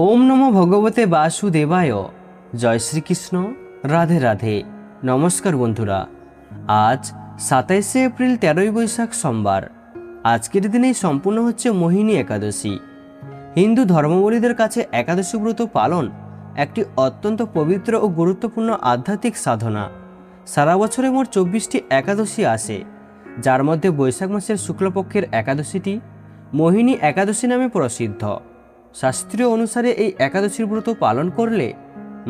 ওম নমো ভগবতে বাসুদেবায়। জয় শ্রীকৃষ্ণ। রাধে রাধে। নমস্কার বন্ধুরা। আজ 27শে এপ্রিল 13ই বৈশাখ সোমবার। আজকের দিনেই সম্পূর্ণ হচ্ছে মোহিনী একাদশী। হিন্দু ধর্মাবলীদের কাছে একাদশী ব্রত পালন একটি অত্যন্ত পবিত্র ও গুরুত্বপূর্ণ আধ্যাত্মিক সাধনা। সারা বছরে মোট 24টি একাদশী আসে, যার মধ্যে বৈশাখ মাসের শুক্লপক্ষের একাদশীটি মোহিনী একাদশী নামে প্রসিদ্ধ। শাস্ত্রীয় অনুসারে এই একাদশীর ব্রত পালন করলে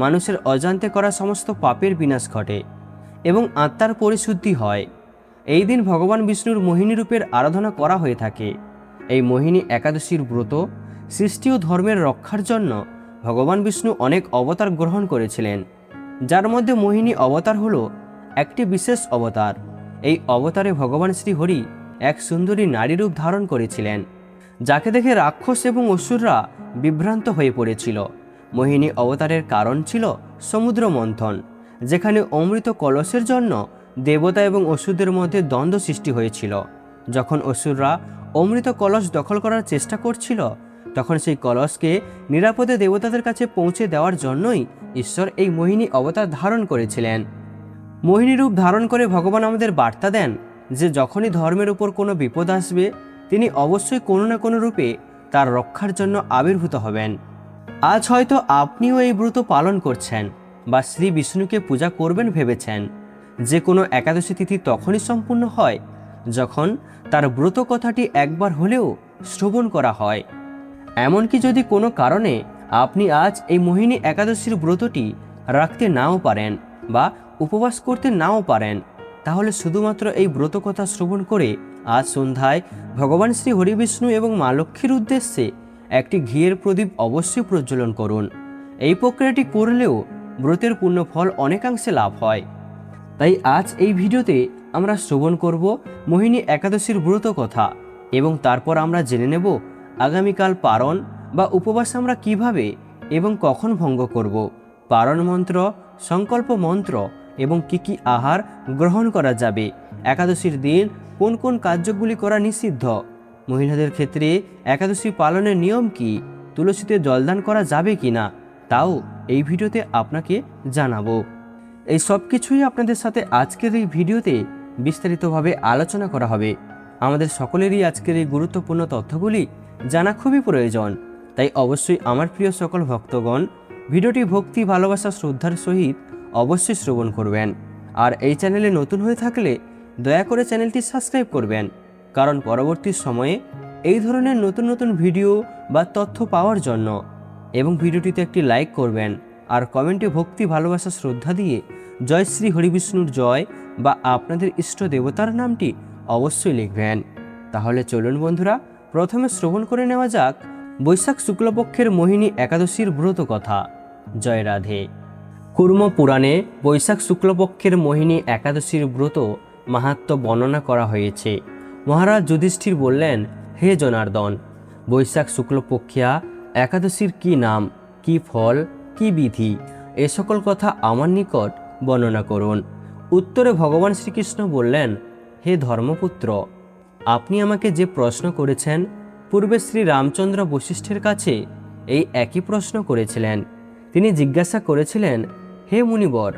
মানুষের অজান্তে করা সমস্ত পাপের বিনাশ ঘটে এবং আত্মার পরিশুদ্ধি হয়। এই দিন ভগবান বিষ্ণুর মোহিনী রূপের আরাধনা করা হয়ে থাকে। এই মোহিনী একাদশীর ব্রত সৃষ্টি ও ধর্মের রক্ষার জন্য ভগবান বিষ্ণু অনেক অবতার গ্রহণ করেছিলেন, যার মধ্যে মোহিনী অবতার হলো একটি বিশেষ অবতার। এই অবতারে ভগবান শ্রীহরি এক সুন্দরী নারী রূপ ধারণ করেছিলেন, যাকে দেখে রাক্ষস এবং অসুররা বিভ্রান্ত হয়ে পড়েছিল। মোহিনী অবতারের কারণ ছিল সমুদ্র মন্থন, যেখানে অমৃত কলসের জন্য দেবতা এবং অসুরদের মধ্যে দ্বন্দ্ব সৃষ্টি হয়েছিল। যখন অসুররা অমৃত কলস দখল করার চেষ্টা করছিল, তখন সেই কলসকে নিরাপদে দেবতাদের কাছে পৌঁছে দেওয়ার জন্যই ঈশ্বর এই মোহিনী অবতার ধারণ করেছিলেন। মোহিনী রূপ ধারণ করে ভগবান আমাদের বার্তা দেন যে যখনই ধর্মের উপর কোনো বিপদ আসবে, তিনি অবশ্যই কোনো না কোনো রূপে তার রক্ষার জন্য আবির্ভূত হবেন। আজ হয়তো আপনিও এই ব্রত পালন করছেন বা শ্রী বিষ্ণুকে পূজা করবেন ভেবেছেন। যে কোনো একাদশী তিথি তখনই সম্পূর্ণ হয় যখন তার ব্রত কথাটি একবার হলেও শ্রবণ করা হয়। এমনকি যদি কোনো কারণে আপনি আজ এই মোহিনী একাদশীর ব্রতটি রাখতে নাও পারেন বা উপবাস করতে নাও পারেন, তাহলে শুধুমাত্র এই ব্রত কথা শ্রবণ করে আজ সন্ধ্যায় ভগবান শ্রী হরিবিষ্ণু এবং মা লক্ষ্মীর উদ্দেশ্যে একটি ঘিয়ের প্রদীপ অবশ্যই প্রজ্বলন করুন। এই প্রক্রিয়াটি করলেও ব্রতের পূর্ণ ফল অনেকাংশে লাভ হয়। তাই আজ এই ভিডিওতে আমরা শ্রবণ করব মোহিনী একাদশীর ব্রত কথা, এবং তারপর আমরা জেনে নেব আগামীকাল পারণ বা উপবাস আমরা কিভাবে এবং কখন ভঙ্গ করব, পারণ মন্ত্র, সংকল্প মন্ত্র এবং কি কি আহার গ্রহণ করা যাবে, একাদশীর দিন কোন কোন কার্যগুলি করা নিষিদ্ধ, মহিলাদের ক্ষেত্রে একাদশী পালনের নিয়ম কি, তুলসীতে জলদান করা যাবে কি না, তাও এই ভিডিওতে আপনাকে জানাবো। এই সব কিছুই আপনাদের সাথে আজকের এই ভিডিওতে বিস্তারিতভাবে আলোচনা করা হবে। আমাদের সকলেরই আজকের এই গুরুত্বপূর্ণ তথ্যগুলি জানা খুবই প্রয়োজন। তাই অবশ্যই আমার প্রিয় সকল ভক্তগণ ভিডিওটি ভক্তি, ভালোবাসা, শ্রদ্ধার সহিত অবশ্যই শ্রবণ করবেন। আর এই চ্যানেলে নতুন হয়ে থাকলে দয়া করে চ্যানেলটি সাবস্ক্রাইব করবেন, কারণ পরবর্তী সময়ে এই ধরনের নতুন নতুন ভিডিও বা তথ্য পাওয়ার জন্য। এবং ভিডিওটিতে একটি লাইক করবেন আর কমেন্টে ভক্তি, ভালোবাসা, শ্রদ্ধা দিয়ে জয় শ্রী হরিবিষ্ণুর জয় বা আপনাদের ইষ্ট দেবতার নামটি অবশ্যই লিখবেন। তাহলে চলুন বন্ধুরা, প্রথমে শ্রবণ করে নেওয়া যাক বৈশাখ শুক্লপক্ষের মোহিনী একাদশীর ব্রত কথা। জয় রাধে। কুর্ম পুরাণে বৈশাখ শুক্লপক্ষের মোহিনী একাদশীর ব্রত মাহাত্ম্য বর্ণনা করা হয়েছে। মহারাজ যুধিষ্ঠির বললেন, হে জনার্দন, বৈশাখ শুক্লপক্ষিয়া একাদশীর কি নাম, কি ফল, কি বিধি, এ সকল কথা আমার নিকট বর্ণনা করুন। উত্তরে ভগবান শ্রীকৃষ্ণ বললেন, হে ধর্মপুত্র, আপনি আমাকে যে প্রশ্ন করেছেন, পূর্বে শ্রী রামচন্দ্র বশিষ্ঠের কাছে এই একই প্রশ্ন করেছিলেন। তিনি জিজ্ঞাসা করেছিলেন, হে মুনিবর,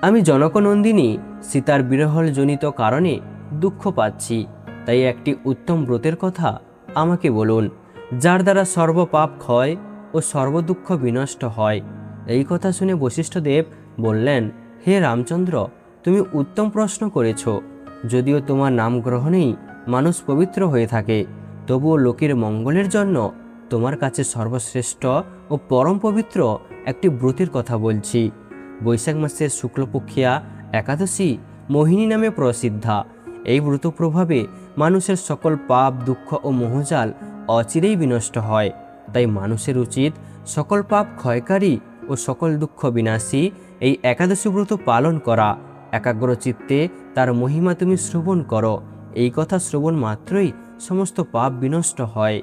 আমি জনকনন্দিনী সীতার বিরহজনিত কারণে দুঃখ পাচ্ছি, তাই একটি উত্তম ব্রতের কথা আমাকে বলুন, যার দ্বারা সর্বপাপ ক্ষয় ও সর্বদুঃখ বিনষ্ট হয়। এই কথা শুনে বশিষ্ঠদেব বললেন, হে রামচন্দ্র, তুমি উত্তম প্রশ্ন করেছ। যদিও তোমার নাম গ্রহণেই মানুষ পবিত্র হয়ে থাকে, তবুও লোকের মঙ্গলের জন্য তোমার কাছে সর্বশ্রেষ্ঠ ও পরম পবিত্র একটি ব্রতের কথা বলছি। বৈশাখ মাসের শুক্লপক্ষিয়া একাদশী মোহিনী নামে প্রসিদ্ধা। এই ব্রত প্রভাবে মানুষের সকল পাপ, দুঃখ ও মোহজাল অচিরেই বিনষ্ট হয়। তাই মানুষের উচিত সকল পাপ ক্ষয়কারী ও সকল দুঃখ বিনাশী এই একাদশী ব্রত পালন করা। একাগ্র চিত্তে তার মহিমা তুমি শ্রবণ করো। এই কথা শ্রবণ মাত্রই সমস্ত পাপ বিনষ্ট হয়।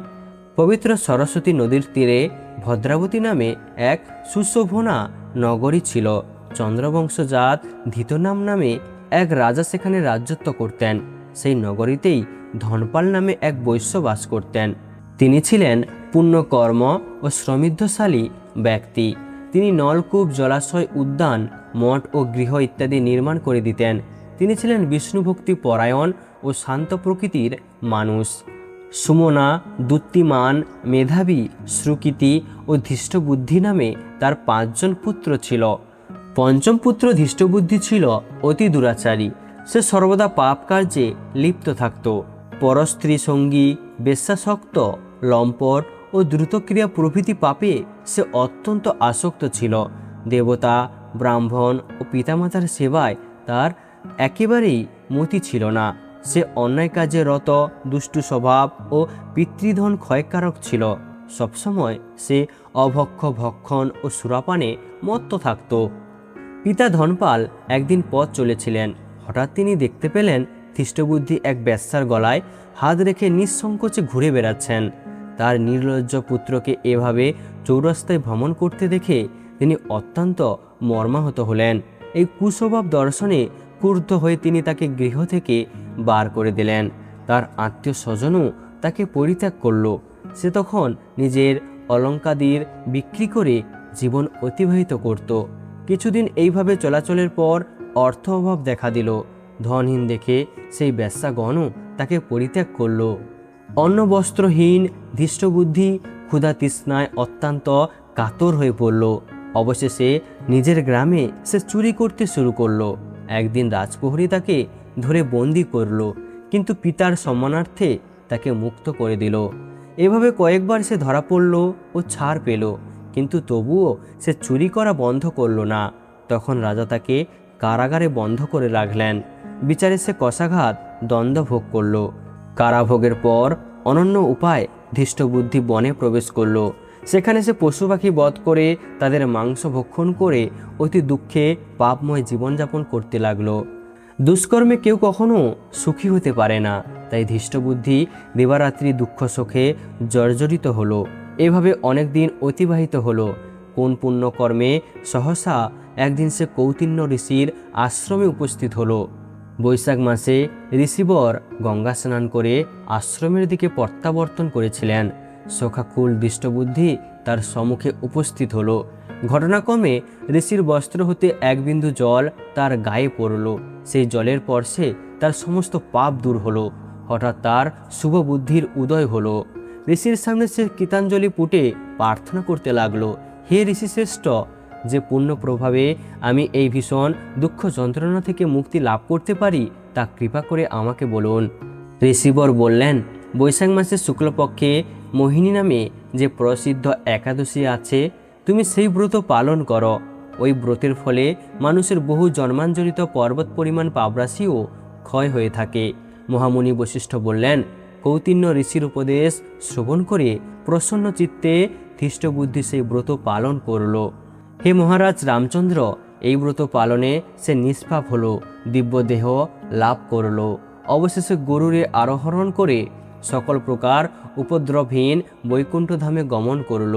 পবিত্র সরস্বতী নদীর তীরে ভদ্রাবতী নামে এক সুশোভনা নগরী ছিল। চন্দ্রবংশজাত ধৃতনাম নামে এক রাজা সেখানে রাজত্ব করতেন। সেই নগরীতেই ধনপাল নামে এক বৈশ্য বাস করতেন। তিনি ছিলেন পুণ্যকর্ম ও সমৃদ্ধশালী ব্যক্তি। তিনি নলকূপ, জলাশয়, উদ্যান, মঠ ও গৃহ ইত্যাদি নির্মাণ করে দিতেন। তিনি ছিলেন বিষ্ণুভক্তি পরায়ণ ও শান্ত প্রকৃতির মানুষ। সুমনা, দ্যুতিমান, মেধাবী, শ্রুকৃতি ও ধৃষ্টবুদ্ধি নামে তার 5 জন পুত্র ছিল। পঞ্চম পুত্র ধৃষ্টবুদ্ধি ছিল অতি দুরাচারী। সে সর্বদা পাপ কার্যে লিপ্ত থাকত। পরস্ত্রী সঙ্গী, বেশ্যাসক্ত, লম্পট ও দ্রুতক্রিয়া প্রভৃতি পাপে সে অত্যন্ত আসক্ত ছিল। দেবতা, ব্রাহ্মণ ও পিতামাতার সেবায় তার একেবারেই মতি ছিল না। সে অন্যায় কাজে রত, দুষ্টু স্বভাব ও পিতৃধন ক্ষয়কারক ছিল। সবসময় সে অভক্ষ, ভক্ষণ ও সুরাপানে মত্ত থাকত। পিতা ধনপাল একদিন পথ চলেছিলেন। হঠাৎ তিনি দেখতে পেলেন ধৃষ্টবুদ্ধি এক বেশ্যার গলায় হাত রেখে নিঃসংকোচে ঘুরে বেড়াচ্ছেন। তার নির্লজ্জ পুত্রকে এভাবে চৌরাস্তায় ভ্রমণ করতে দেখে তিনি অত্যন্ত মর্মাহত হলেন। এই কুস্বভাব দর্শনে ক্রুদ্ধ হয়ে তিনি তাকে গৃহ থেকে বার করে দিলেন। তার আত্মীয় স্বজনও তাকে পরিত্যাগ করল। সে তখন নিজের অলঙ্কাদির বিক্রি করে জীবন অতিবাহিত করত। কিছুদিন এইভাবে চলাচলের পর অর্থ অভাব দেখা দিল। ধনহীন দেখে সেই বেশ্যাগণও তাকে পরিত্যাগ করল। অন্ন বস্ত্রহীন ধৃষ্টবুদ্ধি ক্ষুধা তৃষ্ণায় অত্যন্ত কাতর হয়ে পড়ল। অবশেষে নিজের গ্রামে সে চুরি করতে শুরু করলো। একদিন রাজপ্রহরী তাকে ধরে বন্দি করল, কিন্তু পিতার সম্মানার্থে তাকে মুক্ত করে দিল। এভাবে কয়েকবার সে ধরা পড়ল ও ছাড় পেল, কিন্তু তবুও সে চুরি করা বন্ধ করল না। তখন রাজা তাকে কারাগারে বন্ধ করে রাখলেন। বিচারে সে কষাঘাত দ্বন্দ্ব ভোগ করল। কারাভোগের পর অনন্য উপায় ধৃষ্টবুদ্ধি বনে প্রবেশ করল। সেখানে সে পশু পাখি বধ করে তাদের মাংস ভক্ষণ করে অতি দুঃখে পাপময় জীবনযাপন করতে লাগলো। দুষ্কর্মে কেউ কখনো সুখী হতে পারে না, তাই ধৃষ্টবুদ্ধি দিবারাত্রি দুঃখ শোকে জর্জরিত হলো। এভাবে অনেক দিন অতিবাহিত হলো। কোন পুণ্যকর্মে সহসা একদিন সে কৌতিন্য ঋষির আশ্রমে উপস্থিত হলো। বৈশাখ মাসে ঋষিবর গঙ্গা স্নান করে আশ্রমের দিকে প্রত্যাবর্তন করেছিলেন। শোকাকুল ধৃষ্টবুদ্ধি তার সম্মুখে উপস্থিত হলো। ঘটনাক্রমে ঋষির বস্ত্র হতে এক বিন্দু জল তার গায়ে পড়ল। সেই জলের স্পর্শে তার সমস্ত পাপ দূর হলো। হঠাৎ তার শুভ বুদ্ধির উদয় হলো। ঋষির সামনে সে কৃতাঞ্জলি পুটে প্রার্থনা করতে লাগলো, হে ঋষি শ্রেষ্ঠ, যে পুণ্য প্রভাবে আমি এই ভীষণ দুঃখ যন্ত্রণা থেকে মুক্তি লাভ করতে পারি তা কৃপা করে আমাকে বলুন। ঋষিবর বললেন, বৈশাখ মাসের শুক্লপক্ষে মোহিনী নামে যে প্রসিদ্ধ একাদশী আছে, তুমি সেই ব্রত পালন করো। ওই ব্রতের ফলে মানুষের বহু জন্মাঞ্জলিত পর্বত পরিমাণ পাপরাশিও ক্ষয় হয়ে থাকে। মহামুনি বশিষ্ঠ বললেন, কৌতিন্য ঋষির উপদেশ শ্রবণ করে প্রসন্ন চিত্তে ধৃষ্টবুদ্ধি সেই ব্রত পালন করল। হে মহারাজ রামচন্দ্র, এই ব্রত পালনে সে নিষ্পাপ হল, দিব্যদেহ লাভ করল। অবশেষে গরুরে আরোহণ করে সকল প্রকার উপদ্রবহীন বৈকুণ্ঠধামে গমন করল।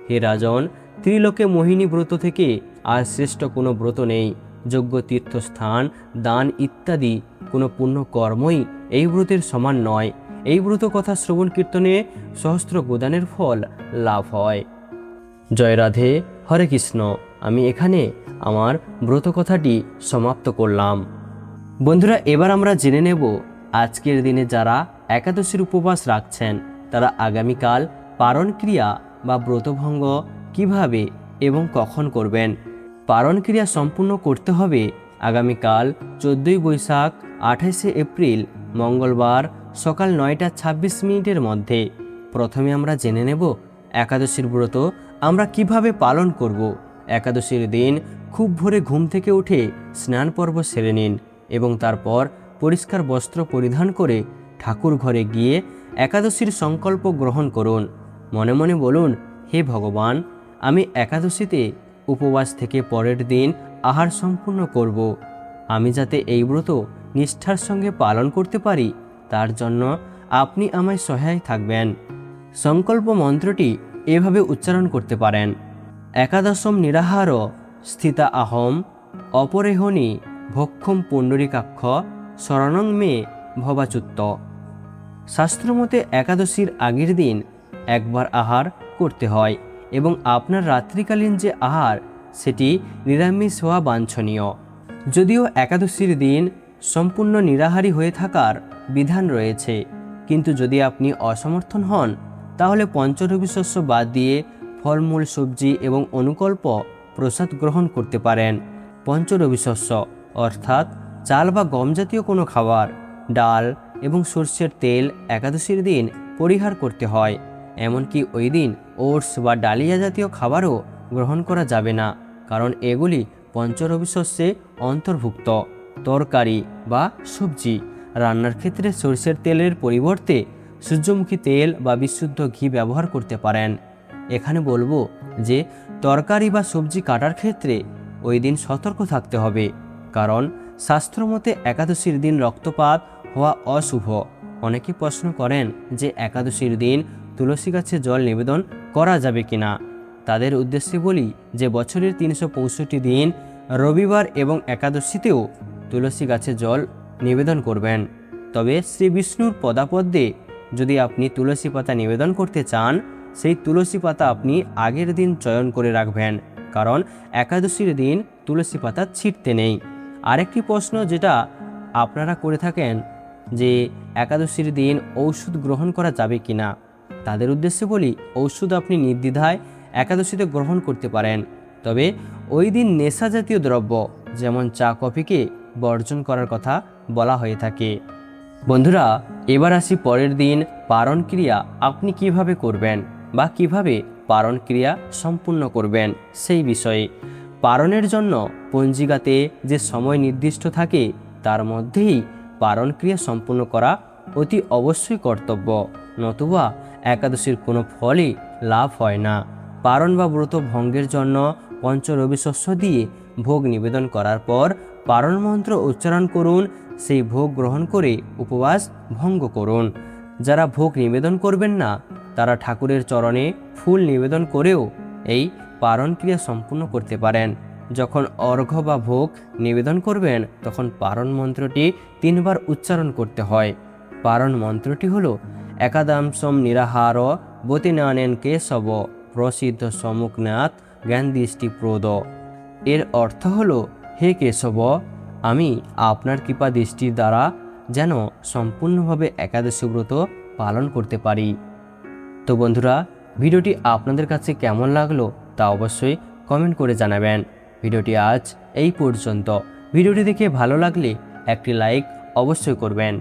হে রাজন, ত্রিলোকে মোহিনী ব্রত থেকে আর শ্রেষ্ঠ কোনো ব্রত নেই। যজ্ঞ, তীর্থস্থান, দান ইত্যাদি কোনো পুণ্য কর্মই এই ব্রতের সমান নয়। এই ব্রত কথা শ্রবণ কীর্তনে সহস্র গোদানের ফল লাভ হয়। জয় রাধে, হরে কৃষ্ণ। আমি এখানে আমার ব্রত কথাটি সমাপ্ত করলাম। বন্ধুরা, এবার আমরা জেনে নেব আজকের দিনে যারা একাদশীর উপবাস রাখছেন তারা আগামীকাল পারণ ক্রিয়া বা ব্রতভঙ্গ কিভাবে এবং কখন করবেন। পারণ ক্রিয়া সম্পূর্ণ করতে হবে আগামীকাল 14 বৈশাখ 28 এপ্রিল মঙ্গলবার সকাল 9টা 26 মিনিটের মধ্যে। প্রথমে আমরা জেনে নেব একাদশীর ব্রত আমরা কিভাবে পালন করব। একাদশীর দিন খুব ভোরে ঘুম থেকে উঠে স্নান পর্ব সেরে নিন এবং তারপর পরিষ্কার বস্ত্র পরিধান করে ঠাকুর ঘরে গিয়ে একাদশীর সংকল্প গ্রহণ করুন। মনে মনে বলুন, হে ভগবান, আমি একাদশীতে উপবাস থেকে পরের দিন আহার সম্পূর্ণ করব। আমি যাতে এই ব্রত নিষ্ঠার সঙ্গে পালন করতে পারি তার জন্য আপনি আমায় সহায় থাকবেন। সংকল্প মন্ত্রটি এভাবে উচ্চারণ করতে পারেন, একাদশম নিরাহার স্থিতা আহম অপরেহনি ভক্ষম পুণ্ডরীকাক্ষ শরণং মে ভবাচ্যুত। শাস্ত্রমতে একাদশীর আগের দিন একবার আহার করতে হয় এবং আপনার রাত্রিকালীন যে আহার সেটি নিরামিষ হওয়া বাঞ্ছনীয়। যদিও একাদশীর দিন সম্পূর্ণ নিরাহারী হয়ে থাকার বিধান রয়েছে, কিন্তু যদি আপনি অসমর্থন হন তাহলে পঞ্চরবি শস্য বাদ দিয়ে ফলমূল, সবজি এবং অনুকল্প প্রসাদ গ্রহণ করতে পারেন। পঞ্চরবি শস্য অর্থাৎ চাল বা গম জাতীয় কোনো খাবার, ডাল এবং সর্ষের তেল একাদশীর দিন পরিহার করতে হয়। এমনকি ওই দিন ওটস বা ডালিয়া জাতীয় খাবারও গ্রহণ করা যাবে না, কারণ এগুলি পঞ্চরবি শস্যে অন্তর্ভুক্ত। তরকারি বা সবজি রান্নার ক্ষেত্রে সরষের তেলের পরিবর্তে সূর্যমুখী তেল বা বিশুদ্ধ ঘি ব্যবহার করতে পারেন। এখানে বলবো যে তরকারি বা সবজি কাটার ক্ষেত্রে ওই দিন সতর্ক থাকতে হবে, কারণ শাস্ত্রমতে একাদশীর দিন রক্তপাত হওয়া অশুভ। অনেকে প্রশ্ন করেন যে একাদশীর দিন তুলসী গাছে জল নিবেদন করা যাবে কিনা। তাদের উদ্দেশ্যে বলি যে বছরের 365 দিন রবিবার এবং একাদশীতেও তুলসী গাছে জল নিবেদন করবেন। তবে শ্রী বিষ্ণুর পদাপদ্মে যদি আপনি তুলসী পাতা নিবেদন করতে চান, সেই তুলসী পাতা আপনি আগের দিন চয়ন করে রাখবেন, কারণ একাদশীর দিন তুলসী পাতা ছিঁড়তে নেই। আরেকটি প্রশ্ন যেটা আপনারা করে থাকেন যে একাদশীর দিন ঔষধ গ্রহণ করা যাবে কিনা, তাদের উদ্দেশ্যে বলি ঔষধ আপনি নির্দ্বিধায় একাদশীতে গ্রহণ করতে পারেন, তবে ওই দিন নেশা জাতীয় দ্রব্য যেমন চা কফিকে বর্জন করার কথা বলা হয়ে থাকে। বন্ধুরা, এবার আসি পরের দিন পারণ ক্রিয়া আপনি কিভাবে করবেন বা কিভাবে পারণ ক্রিয়া সম্পূর্ণ করবেন সেই বিষয়ে। পারণের জন্য পঞ্জিকাতে যে সময় নির্দিষ্ট থাকে তার মধ্যেই পারণ ক্রিয়া সম্পূর্ণ করা অতি অবশ্যই কর্তব্য, নতুবা একাদশীর কোনো ফলই লাভ হয় না। পারণ বা ব্রত ভঙ্গের জন্য পঞ্চরবি শস্য দিয়ে ভোগ নিবেদন করার পর পারণ মন্ত্র উচ্চারণ করুন, সেই ভোগ গ্রহণ করে উপবাস ভঙ্গ করুন। যারা ভোগ নিবেদন করবেন না তারা ঠাকুরের চরণে ফুল নিবেদন করেও এই পারণ ক্রিয়া সম্পূর্ণ করতে পারেন। যখন অর্ঘ্য বা ভোগ নিবেদন করবেন তখন পারণ মন্ত্রটি 3 বার উচ্চারণ করতে হয়। পারণ মন্ত্রটি হলো একাদাংশম নিরাহার বতিনানেন কেশব প্রসিদ্ধ সমুখনাথ জ্ঞান দৃষ্টি প্রদ। এর অর্থ হলো, হে কেশব, আমি আপনার কৃপা দৃষ্টির দ্বারা যেন সম্পূর্ণভাবে একাদশী ব্রত পালন করতে পারি। তো বন্ধুরা, ভিডিওটি আপনাদের কাছে কেমন লাগলো তা অবশ্যই কমেন্ট করে জানাবেন। ভিডিওটি আজ এই পর্যন্ত। ভিডিওটি দেখে ভালো লাগলে একটি লাইক অবশ্যই করবেন।